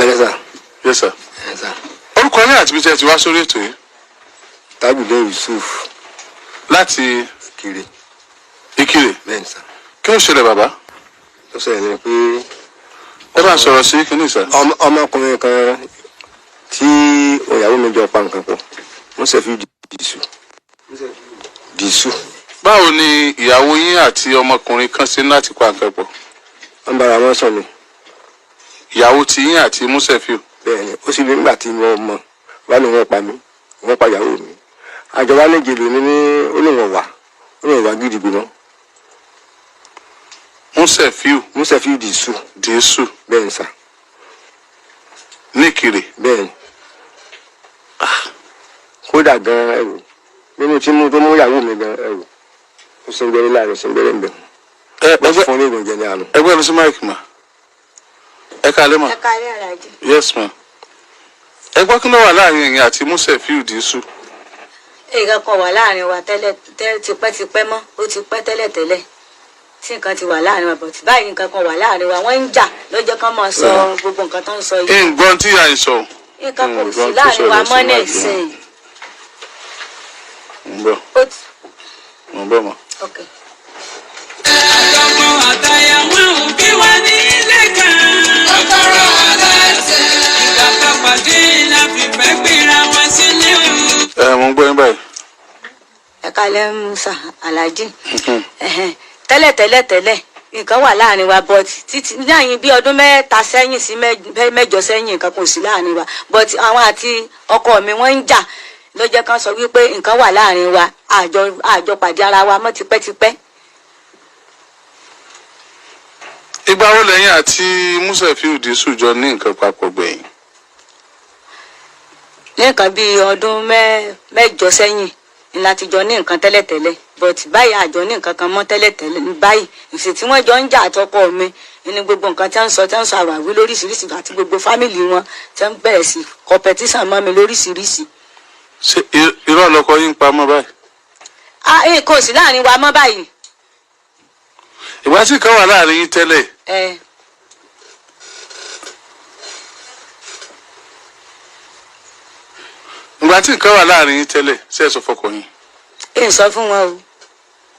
kalẹ̀ sà. Yes sir. Yes sir. Orúkọ yín àti bí tẹ́ ti wá sórí ètò yìí. Tajudeen Yusuf. Láti Ìkirè. Ìkirè. Bẹ́ẹ̀ sà. Kí ló ṣẹlẹ̀ bàbá? Ó sọ ní pé Ẹ bá sọ̀rọ̀ sí kíní sir. ọmọkùnrin kan tí òyàwó mi jọ pa nǹkan pọ̀. Wọ́n ṣe fi dìísù. Báwo ni ìyàwó yín àti ọmọkùnrin kan ṣe láti pa nǹkan pọ̀? Wọ́n bára wọn sọ ni. Ìyàwó ti yín àti Musefiu. Bẹ́ẹ̀ni, ó sì bí nígbà tí mo mọ̀ wá ní wọ́n pa mí, wọ́n pa ìyàwó mi. Àjọ wa méje lónìí ní olóhùn wà gidi gbìnà. Musefiu dìísù. Bẹ́ẹ̀ni sà. Ní Ìkirè. Bẹ́ẹ̀ni. Kódà gan ẹrù nínú tí mo tó mú ìyàwó mi gan ẹrù ó sì ń gbẹ́rẹ́ láàrin ó sì ń gbẹ́rẹ́ ń bẹ̀. Wọ́n fún ní ìgbọ̀njẹ ní àná. Ẹgbẹ́ lọ sí máìkì mà. Ẹ káalẹ́ mà. Ẹ káalẹ́ Alhaji. Yes ma. Ẹ gbọ́ kí ló wà láàrin ẹ̀yin àti Musefiu dìísù? Nǹkan kan wà láàrin wa tipẹ́tipẹ́ mọ́, ó ti pẹ́ tẹ́lẹ̀tẹ́lẹ̀ tí nǹkan ti wà láàrin wa bọ̀ tí báyìí nǹkan kan wà láàrin wa wọ́n ń jà lọ́jọ́ kan máa sọ gbogbo nǹkan tó ń sọ yìí. Nǹkan tí à ń sọ. Nǹkan kò sí láàrin wa mọ́ náà ìsìn. Mo ń bọ̀ mọ́. Okay. Àtọkọ àtayàwó òbí wa ní ilé kan. Kọ́kọ́rọ́ aláìsẹ̀. Ìgbà kan pàdé láfi fẹ́ gbéra wọn sílé o. Mo ń gbọ́ yín báyìí. Ẹ káalẹ́ Musa Alhaji. Tẹ́lẹ̀ nǹkan wà láàrin wa but títí láyìn bí ọdún mẹ́ta sẹ́yìn sí mẹ́jọ sẹ́yìn nǹkan kò sí láàrin wa but àwọn àti ọkọ mi wọ́n ń jà ló jẹ́ kán sọ wípé nǹkan wà láàrin wa àjọ pàdé ara wa mọ́ tipẹ́tipẹ́. Ìgbà wo lẹ́yìn àti Musefiu dìísù jọ ní nǹkan papọ̀ gbẹ̀yìn? Ní nǹkan bí ọdún mẹ́jọ sẹ́yìn ni láti jọ ní nǹkan tẹ́lẹ̀tẹ́lẹ̀ but báyìí àjọ ní nǹkan kan mọ́ tẹ́lẹ̀tẹ́lẹ̀ báyìí ìsìn tí wọ́n jọ ń jà àtọkọ mi ní gbogbo nǹkan tí wọ́n ń sọ àwàwí lóríṣiríṣi àti gbogbo fámìlì wọn tí wọ́n bẹ̀rẹ̀ sí competition mọ́ mi lóríṣiríṣi. Ṣé irọ́ lọkọ yín pa mọ́ báyìí? Kò sí láàrin wa mọ́ báyìí. Ìgbà tí kan wà láàrin yín tẹ́lẹ̀. Ìgbà tí nǹkan wà láàrin yín tẹ́lẹ̀ ṣé ẹ sọ fọkọ yín? Ẹ sọ fún wọn o.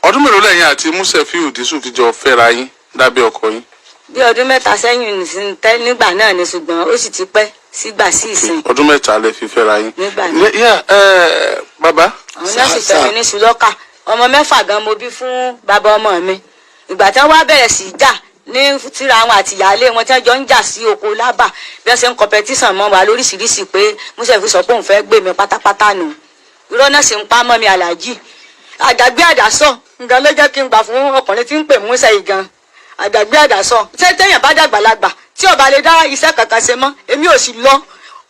Ọdún mélòó lẹ́yìn àti Musefiu dìísù fi jọ fẹ́ra yín lábẹ́ ọkọ yín? Bí ọdún mẹ́ta sẹ́yìn nígbà náà ni ṣùgbọ́n ó sì ti pẹ́ sígbà sí ìsìn. Ọdún mẹ́ta lẹ fi fẹ́ra yín. Nígbà náà. Bàbá. Àwọn náà sì fẹ́ mi ní Sùlọ́kà. Ọmọ 4 gan mo bí fún bàbá ọmọ mi. Ìgbà tí wọ́n wá bẹ̀rẹ̀ sí jà ní tíra àwọn àtìyálé wọn tí wọ́n jọ ń jà sí oko lábà bí wọ́n ṣe ń competition mọ́ wa lóríṣiríṣi pé Musefiu sọ pé òun fẹ́ gbé mi pátápátá nù. Irọ́ náà sì ń pa mọ́ mi Alhaji. Àdàgbé àdàsọ nǹkan ló jẹ́ kí n gbà fún ọkùnrin tí ń pè Musa yìí gan. Àdàgbé àdàsọ ṣé téèyàn bá dàgbàlagbà tí ó bá lè dá iṣẹ́ kankan ṣe mọ́ èmi ò sì lọ.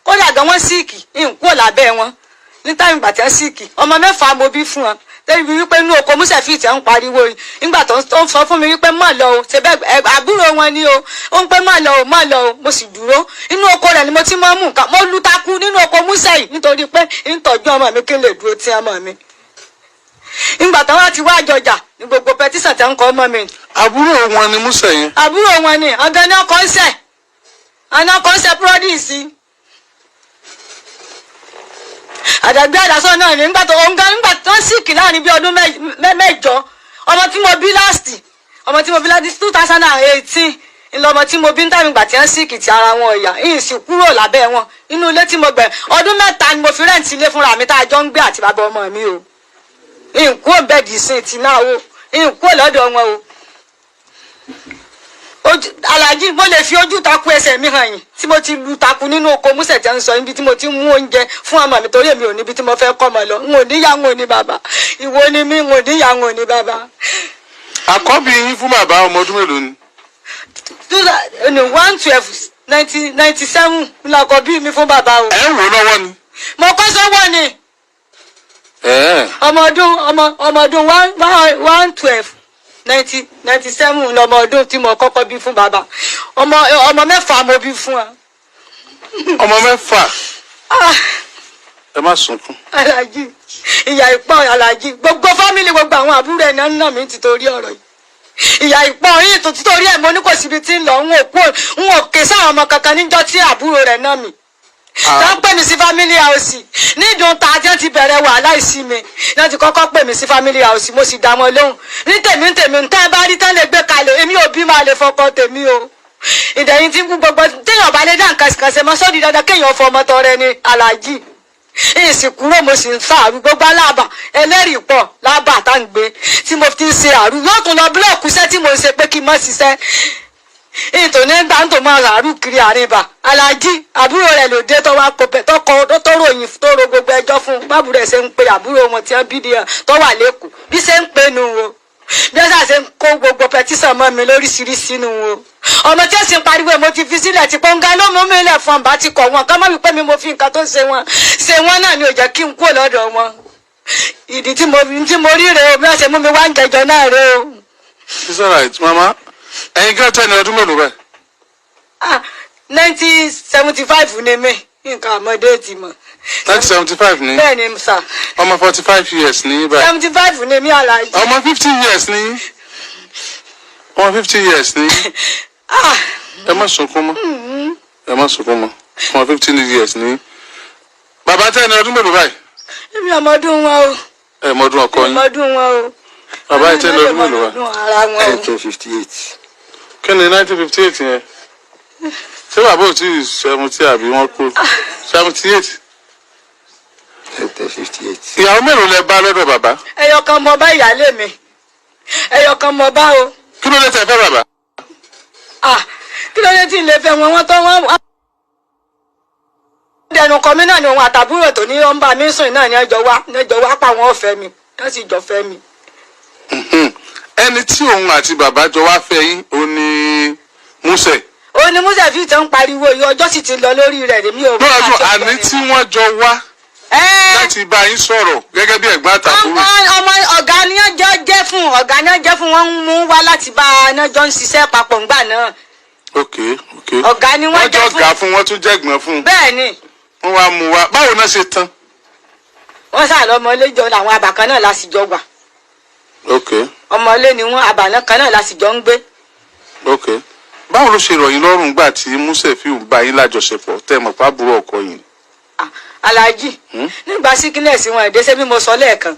Kódà gan wọ́n síìkì nkúò lábẹ́ wọn ní táìmù ìgbà tí wọ́n síìkì ọmọ 4 mo bí fún wọn. Débi wípé inú oko Musefiu tí ń pariwo yìí nígbà tó ń sọ fún mi wípé má lọ o ṣe bẹ́ẹ̀ àbúrò wọn ni o ó ń pẹ́ má lọ o mo sì dúró inú oko rẹ̀ ni mo ti máa ń mú nǹkan mo lu takú nínú oko Musa yìí nítorí pé ń tọ́jú ọmọ mi kí n lè dúró tí ọmọ mi. Nígbà tó wá ti wá àjọjà ní gbogbo pẹtísàn tí ń kọ ọmọ mi. Àbúrò wọn ni Musa yẹn. Àbúrò wọn ni ọgá ní ọkọ ń sẹ àná ọkọ ń sẹ púrọdìsì. Àdàgbé àdàsọ náà ni nígbà tó ń síkì láàrin bí ọdún mẹ́jọ ọmọ tí mo bí láti 2018 ìlọmọ tí mo bí ń tàbí ìgbà tí wọ́n síkì ti ara wọn ọ̀yà ìyìn sì kúrò lábẹ́ wọn inú ilé tí mo gbẹ̀ ọdún 3 ni mo fi rẹ́ǹtì ilé fúnra mi tá a jọ ń gbé àti bàbá ọmọ mi o. Ìkú òbẹ̀dì sí ti náà o ìkú lọ́dọ̀ wọn o. Alhaji mo lè fi ojú takú ẹsẹ̀ mi hàn yín tí mo ti lu takú nínú oko Musa tí ń sọ níbi tí mo ti mú oúnjẹ fún ọmọ mi torí èmi ò níbi tí mo fẹ́ kọ́ ọmọ lọ n ò níyà n ò ní bàbá ìwọ ni mí n ò níyà n ò ní bàbá. Àkọ́bí yín fún bàbá ọmọ ọdún mélòó ni? 1/12/1997 làkọ́bí mi fún bàbá o. Ẹ ń wò lọ́wọ́ ni. Mo kọ́ sọ́wọ́ ni. Ọmọ ọdún 1/12/1997 lọmọ ọdún tí mo kọ́kọ́ bí fún bàbá. Ọmọ 4 mo bí fún wa. Ọmọ 4. Ẹ má sunkún. Alhaji ìyá ìpọ́n Alhaji gbogbo fámìlì gbogbo àwọn àbúrò ẹ̀ náà nà mí ti torí ọ̀rọ̀ yìí. ìyá ìpọ́n yìí tó títorí ẹ̀ mo ní kò síbi tí ń lọ ń ò ké sáwọn ọmọ kankan níjọ́ tí àbúrò rẹ̀ náà mi tó ń pè mí sí family house nídùn ta tí wọ́n ti bẹ̀rẹ̀ wàhálà ìsí mi náà ti kọ́kọ́ pè mí sí family house mo sì dá wọn lóhùn ní tèmi tẹ́ ẹ bá rí tán lè gbé kalẹ̀ èmi ò bí máa lè fọkọ tèmi o ìdẹ̀yìn tí gbogbo téèyàn bá lè dá nǹkan kan ṣe mọ́ sódì dandan kéèyàn fọ ọmọ tọrẹ ní aláàjì ìsìnkúrò mo sì ń sàárù gbogbo aláàbà ẹlẹ́rìí pọ̀ lábà tá ń gbé tí mo fi ń ṣe àrù yóò tún lọ búlọ̀kù iṣẹ́ tí mo ń ṣe pé kí n mọ̀ ṣiṣẹ́ ìtòní gbà ń tò máa ràárù kiri àríbà aláàjì àbúrò rẹ̀ lòdì tó wá kọpẹ tó ròyìn tó ro gbogbo ẹjọ́ fún bábù rẹ̀ ṣe ń pe àbúrò wọn tí wọ́n bí di tó wà lẹ́kọ̀ọ́ bí ṣe ń pe nu wo bí wọ́n ṣe ń kó gbogbo pẹtísàn mọ́ mi lóríṣiríṣi nu wo ọmọ tí ó sì ń pariwo mo ti fi sílẹ̀ tí pọ́ńgá ló mú mi lẹ̀ fún ọ̀nbá ti kọ̀ wọn ká má wípé mi mo fi nǹkan tó ṣe wọn náà ni ò jẹ́ kí n kúrò lọ́dọ̀ wọn ìdí tí mo rí rèé o bí wọ́n ṣe mú mi wá ń jẹjọ náà rèé o. It's all right, mama. Ẹ̀yin kí ọ̀tọ̀ ẹni ọdún mélòó báyìí? 1975 ni mí nǹkan àmọ́dé ti mọ̀. 1975 ni? bẹ́ẹ̀ ni sà. Ọmọ 45 years ní báyìí. 75 ni mí aláàjì. Ọmọ 50 years ní? Ọmọ 50 years ní? Ẹ má sunkún mọ́. Ẹ má sunkún mọ́. Ọmọ 15 years ní? Bàbá tẹ́ ẹni ọdún mélòó báyìí? Èmi ọmọdún wọn o. Ẹ mọdún ọkọ yín? ọmọdún wọn o. Bàbá yìí tẹ́ ẹni ọdún mélòó báyìí? 1958. Kí ni 1958 yẹn? Ṣé bàbá ò tí ì 70 àbí wọ́n kú? 78? 1958. Ìyàwó mélòó lẹ bá lọ́dọ̀ bàbá? ẹyọ kan mo bá ìyálé mi ẹyọ kan mo bá o. Kí ló dé tẹ́ fẹ́ bàbá? kí ló dé tí n lè fẹ́ wọn tó wọ́n. dẹnu kọ mí náà ni òun àtàbúrò tó ní ọmọba mi sùn náà ní ẹjọ́ wá pa wọn ọ̀fẹ́ mi wọ́n sì jọ fẹ́ mi. Ẹni tí òun àti bàbá jọ wá fẹ́ yín ó ní Músẹ̀. ó ní Músẹ̀ fi tán pariwo yìí ọjọ́ sì ti lọ lórí rẹ̀ èmi ò. lọ́dún àní tí wọ́n jọ wá láti bá yín sọ̀rọ̀ gẹ́gẹ́ bí ẹ̀gbọ́n àtàbúrò. ọmọ ọ̀gá ni wọ́n jẹ́ fún wọn ń mú wá láti bá a jọ ń ṣiṣẹ́ papọ̀ ńgbà náà. ok ọ̀gá ni wọ́n jẹ́ fún. wọ́n jọ gà fún wọn tún jẹ́gbọ́n fún. bẹ́ẹ̀ ni. wọ́n wá mú wa báwo náà ṣe tán. wọ́n sá lọ́mọlé jọ làwọn àbàkan náà la sì jọ wà. ok ọmọlé ni wọ́n àbànà kan náà la sì jọ ń gbé. ok báwo ló ṣe rọ̀ yín lọ́rùn gbà tí Músẹ̀ fi ń bá yín lájọṣepọ̀ tẹ́ mọ̀ pàbúrò ọkọ yìí. Aláàjì nígbà síkínẹ̀sì wọn ìdẹ́sẹ́ bí mo sọ lẹ́ẹ̀kan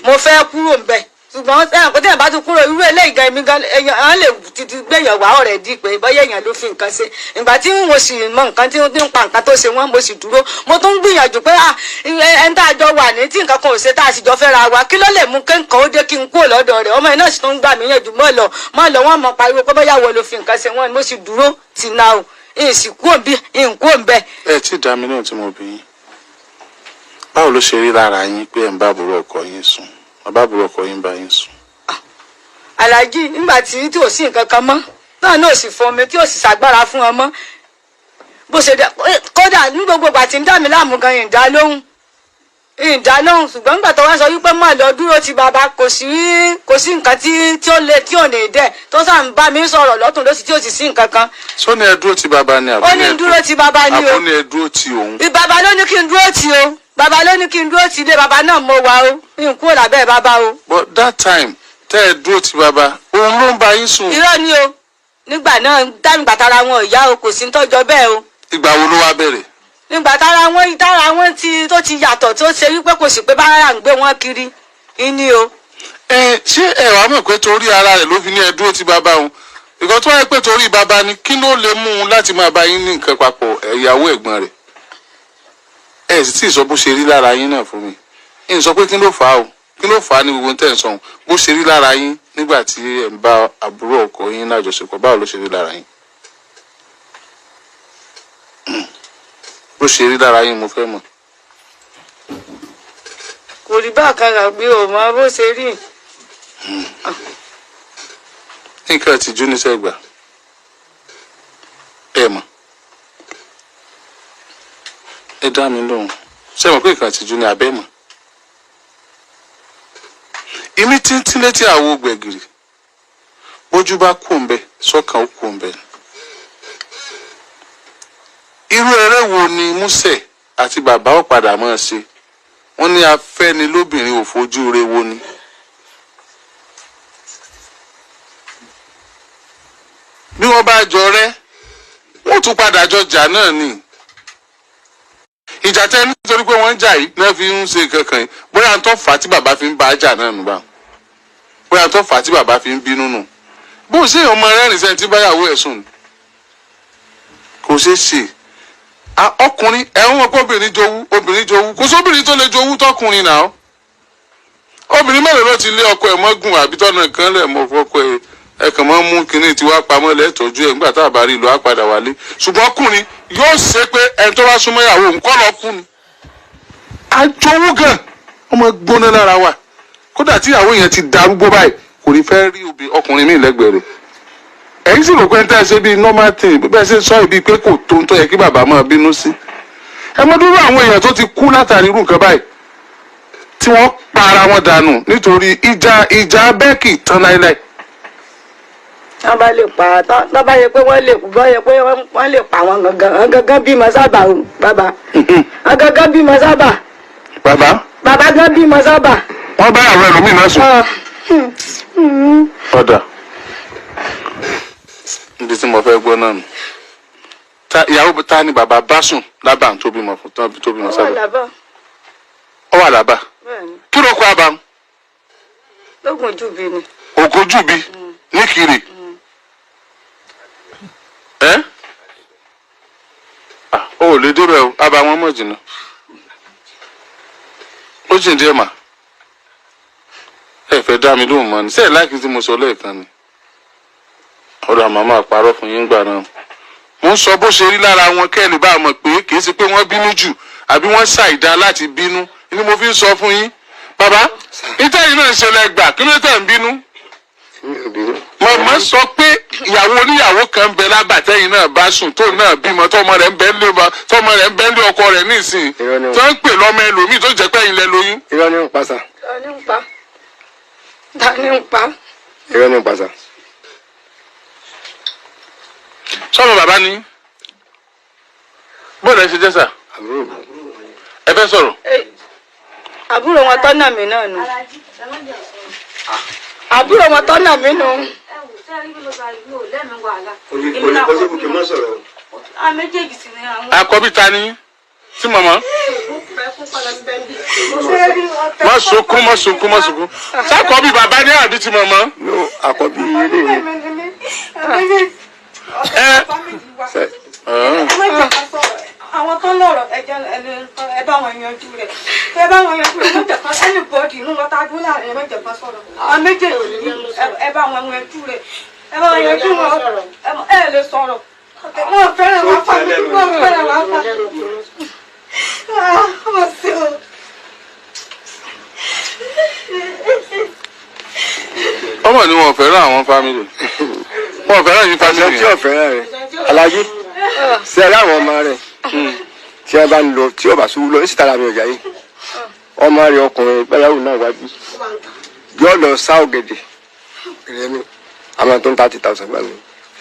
mo fẹ́ kúrò ń bẹ̀ ṣùgbọ́n tẹ́yàn bá tún kúrò irú eléyìí gan èmi gan èèyàn lè ti gbẹ̀yàn wá ọ̀rẹ́ di pé bọ́yá èèyàn ló fi nǹkan ṣe ìgbà tí mo sì mọ nǹkan tí ń pa nǹkan tó ṣe wọ́n mo sì dúró mo tún gbìyànjú pé ẹni tá a jọ wà ní tí nǹkan kan ò ṣe tá a sì jọ fẹ́ ra wa kí ló lè mú kí nǹkan ó dé kí n kúrò lọ́dọ̀ rẹ̀ ọmọ yẹn náà sì tún gbà mí yànjú mọ́ lọ wọ́n mọ pariwo pé bọ́yá wo ló fi nǹkan ṣe wọ́n mo sì dúró tì náà o ìsìnkú òǹbẹ. ẹ tí ì dá mi náà tí mo bí yín báwo ló ṣe rí lára yín pé ẹ̀ ń bá àbúrò ọkọ yín sùn bàbá àbúrò ọkọ yín bá yín sùn. Aláàjì nígbà tí ò sí nǹkan kan mọ́ náà náà sì fún mi tí ò sì ṣàgbára fún ọmọ bó ṣe kódà ní gbogbo ìgbà tí ń dá mi láàmú gan ìdá lóhùn ṣùgbọ́n nígbà tó wá sọ wípé má lọ dúró ti bàbá kò sí nǹkan tí ò lè dẹ̀ tó sàn bá mi sọ̀rọ̀ lọ́tún lọ́sì tí ò sì sí nǹkan kan. sọ ni ẹ dúró ti bàbá ni ó ní dúró ti bàbá ni o àbó ni ẹ dúró ti òun. bàbá ló ní kí n dúró ti o bàbá ló ní kí n dúró ti ilé bàbá náà mo wà o n kúrò lábẹ́ bàbá o. but that time tẹ́ ẹ dúró ti bàbá òun ló ń bá yín sùn. irọ́ ni o nígbà náà dáhùn gbàtara wọn ò yá o kò sí ń tọ́jọ́ bẹ́ẹ̀ o. ìgbà wo ló wá bẹ̀rẹ̀. nígbà tára wọn tó ti yàtọ̀ tó ṣe wípé kò sí pé bára ń gbé wọn kiri ìní o. ṣé ẹ wàá mọ̀ pé torí ara rẹ̀ ló fi ní ẹ dúró ti bàbá òun ìkan tó wáyé pé torí bàbá ni kí ló lè mú un láti máa bá yín ní nǹkan papọ̀ ìyàwó ẹ̀gbọ́n rẹ̀ ẹ sì tí ì sọ bó ṣe rí lára yín náà fún mi ẹ sọ pé kí ló fà á o kí ló fà á ní gbogbo tẹ̀ ń sọ bó ṣe rí lára yín nígbà tí ẹ ń bá àbúrò ọkọ yín lájọṣepọ̀ báwo ló ṣe rí lára yín. bó ṣe rí lára yín mo fẹ́ mọ̀. kò rí bákan rà bí o mọ bó ṣe rí. nǹkan àtijú ní sẹ́gbà ẹ mọ̀ ẹ dá mi lóhùn ṣé mọ̀ pé nǹkan àtijú ní abẹ́ mọ̀. ìmí títí létí àwo gbẹ̀gìrì bójú bá kú ń bẹ sọ́kàn ó kú ń bẹ. irú eré wo ni Músẹ̀ àti bàbá ó padà máa ṣe wọ́n ní afẹ́ni lóbìnrin ò fojú re wo ni. wọ́n bá jọ rẹ́ wọ́n tún padà jọ jà náà ni ìjà tẹ́ nítorí pé wọ́n ń jà yìí náà fi ń ṣe kankan yìí bóyá tó fà á tí bàbá fi ń bá a jà náà nù bá bóyá tó fà á tí bàbá fi ń bínú nù bó ṣe ọmọ rẹ́rìn sẹ́ni tí báyàwó ẹ̀ sùn kò ṣeé ṣe ọkùnrin ẹ̀hún wọn kó obìnrin jowú kò sóbìnrin tó lè jowú tọkùnrin náà obìnrin mélòó ló ti lé ọkọ ẹ̀ mọ́gùn àbí tọ́nà kan lẹ̀ mọ́ ọkọ ẹ̀ ẹ̀kàn máa ń mú kinní tí wàá pamọ́ lẹ́tọ́jú ẹ̀ nígbà tá a bá rí ìlú á padà wálé ṣùgbọ́n ọkùnrin yóò ṣe pé ẹni tó bá súnmọ́ ìyàwó òun kọ́ lọ kú ni. àjọwọ́ gan ọmọ gbóná lára wa kódà tí ìyàwó yẹn ti darúgbó báyìí kò ní fẹ́ rí ọkùnrin míì lẹ́gbẹ̀ẹ́ rẹ̀. ẹ̀yin sì rò pé tẹ́ ẹ ṣe bíi normal thing bẹ́ẹ̀ ṣe sọ ìbí pé kò tó ń tọ́ yẹ kí bàbá máa bínú sí. ẹ mọ dúró àwọn èèyàn tó ti kú látàrí irú nǹkan báyìí tí wọ́n pa ara wọn dànù nítorí ìjà bẹ́ẹ̀kì tán láíláí. wọ́n bá lè pa tọ́ bá yẹ pé wọ́n lè pa wọn gangan bímọ sábà o bàbá gangan bímọ sábà. bàbá gan bímọ sábà. wọ́n bá àwọn ẹlòmíì náà sùn. ọ̀dà níbi tí mo fẹ́ gbọ́ náà nù ìyàwó ta ni bàbá bá sùn lábà tó bímọ fún tó bímọ sábà. ó wà lábà. kí ló kó àbá. lóògùn jùbí ni. ògùn jùbí ní kiri. ó ò lè débẹ̀ o àbá wọn mọ̀ jìnnà ó jìn díẹ̀ mà ẹ fẹ́ dá mi lóhùn mọ́ ni sẹ́ẹ̀ láìkí tí mo sọ lẹ́ẹ̀kan ni ọ̀dọ̀ àmọ́ máa parọ́ fún yín gbà náà wọ́n sọ bó ṣe rí lára wọn kẹ́ẹ̀lì bá mọ̀ pé kì í ṣe pé wọ́n bínú jù àbí wọ́n ṣàìdá láti bínú ni mo fi ń sọ fún yín bàbá ìtẹ́yìn náà ń ṣẹlẹ̀ gbà kí ló tẹ̀ ń bínú. màmá sọ pé ìyàwó oníyàwó kan ń bẹ lábàtẹ́yìn náà bá sùn tóun náà bímọ tọmọ rẹ̀ ń bẹ ń lé ọkọ rẹ̀ nísìnyí tó ń pè lọ́mọ ẹlòmíì tó jẹ́ pé ilẹ̀ lóyún. irọ́ ni ń pa sà. irọ́ ni ń pa sà. sọ́mọ bàbá ni bóòlù ẹ ṣe jẹ́ sà ẹ fẹ́ sọ̀rọ̀. àbúrò wọn tọ́nà mi náà nù. àbúrò wọn tọ́nà mi nù. àkọ́bí ta ni tí màmá. má sunkún. sákọ̀bí bàbá ní àbí ti màmá. àkọ́bí ilé mi. àwọn tó lọ́rọ̀ ẹ bá wọn yanjú rẹ̀ ẹ bá wọn yanjú rẹ̀ mọ̀jẹ̀ kan ẹnì bọ́ọ̀dì inú wọn tá a dúró láàrin mọ̀jẹ̀ kan sọ̀rọ̀ àwọn méjèèjì ẹ bá wọn yanjú rẹ̀ ẹ bá wọn yanjú wọn ẹ lè sọ̀rọ̀ wọn fẹ́ràn wọn fà mí wọn fẹ́ràn wọn fà mí. wọ́n ṣe o. ọmọ ni wọn fẹ́ràn àwọn fámìlì wọn fẹ́ràn yín fámìlì yẹn. tí ò fẹ́ràn rẹ̀ alájí ṣe ẹ láwọn ọmọ rẹ̀ tí wọn bá ń lọ tí ọba sùn lọ ní sítara mi ọjà yìí ọmọ rẹ̀ ọkùnrin báyàwó náà wájú yóò lọ sá ọ̀gẹ̀dẹ̀ rẹ̀ mi àmọ́ tó ń 30,000 gbà mí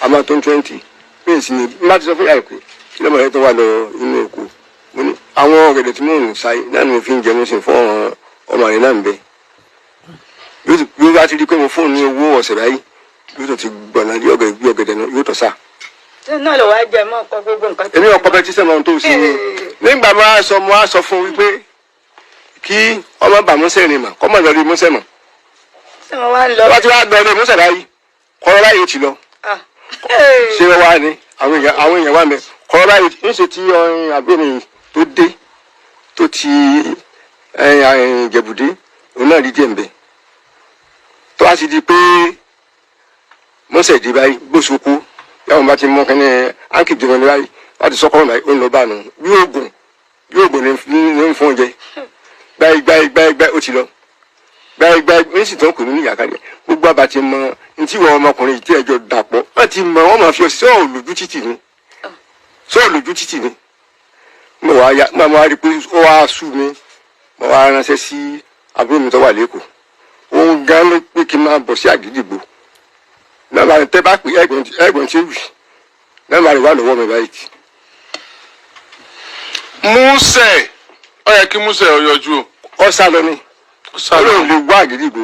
àmọ́ tó ń 20 mí sì ni má ti sọ fún yàrá pé kí lọ́mọ rẹ̀ tó wà lọ inú oko mo ní àwọn ọ̀gẹ̀dẹ̀ tí mò ń sáyé náà ni mo fi ń jẹ mo sì fún ọmọ rẹ̀ náà ń bẹ yóò bá ti di pé mo fóònù ní owó ọ̀sẹ̀ báyìí yóò tó ti gbọ̀nà bí ọ̀gẹ̀dẹ̀ náà yóò tọ̀ sá. náà lọ wá jẹ mọ ọkọ gbogbo nǹkan. èmi ọkọ bẹ tí sẹ́mo tó sí ni nígbà mo á sọ fún wípé kí ọmọ bà mọ́sẹ̀ rìn mà kọ́mọ lọ rí mọ́sẹ̀ mọ̀. ṣé wọn wá ń lọ. wọ́n ti wá gbọ́ ọ́ mọ́sẹ̀ báyìí kọ́rọ́ báyìí ó ti lọ. ṣé wọ́n wá ní àwọn èèyàn wà mẹ́ kọ́rọ́ báyìí ń ṣe tí àbẹ̀rẹ̀ tó dé tó ti jẹ̀bùdé òun náà rí díẹ̀ ń bẹ̀ tó wá ti di pé mọ́sẹ̀ dé báyìí gbóṣokó yàwọn bá ti mọ kẹ́ni áńkì jọ̀wọ́ ní báyìí láti sọ́kọ́ ọ̀nà ó ń lọ bá nù bí oògùn ní ń fún oúnjẹ gbáyìí ó ti lọ gbáyìí ó sì tán kò ní ìyá kalẹ̀ gbogbo àbá ti mọ ntí wọn ọmọkùnrin tí ẹjọ́ dàpọ̀ wọ́n ti mọ wọ́n máa fi ọsẹ sọ́ọ̀ lójú títì ni mo wá rí i pé ó wá sú mi mo wá ránṣẹ́ sí àbúrò mi tó wà lẹ́kọ̀ọ́ òun gan ló pé kí n máa bọ̀ sí Àgídìgbò náà tẹ bá pè ẹ̀gbọ́n tí ó wì náà máa rí wà lọ́wọ́ mi báyìí. Músẹ̀ ó yẹ kí Músẹ̀ ó yọjú o. ó sá lọ ni ó lóun lè wá Àgídìgbò.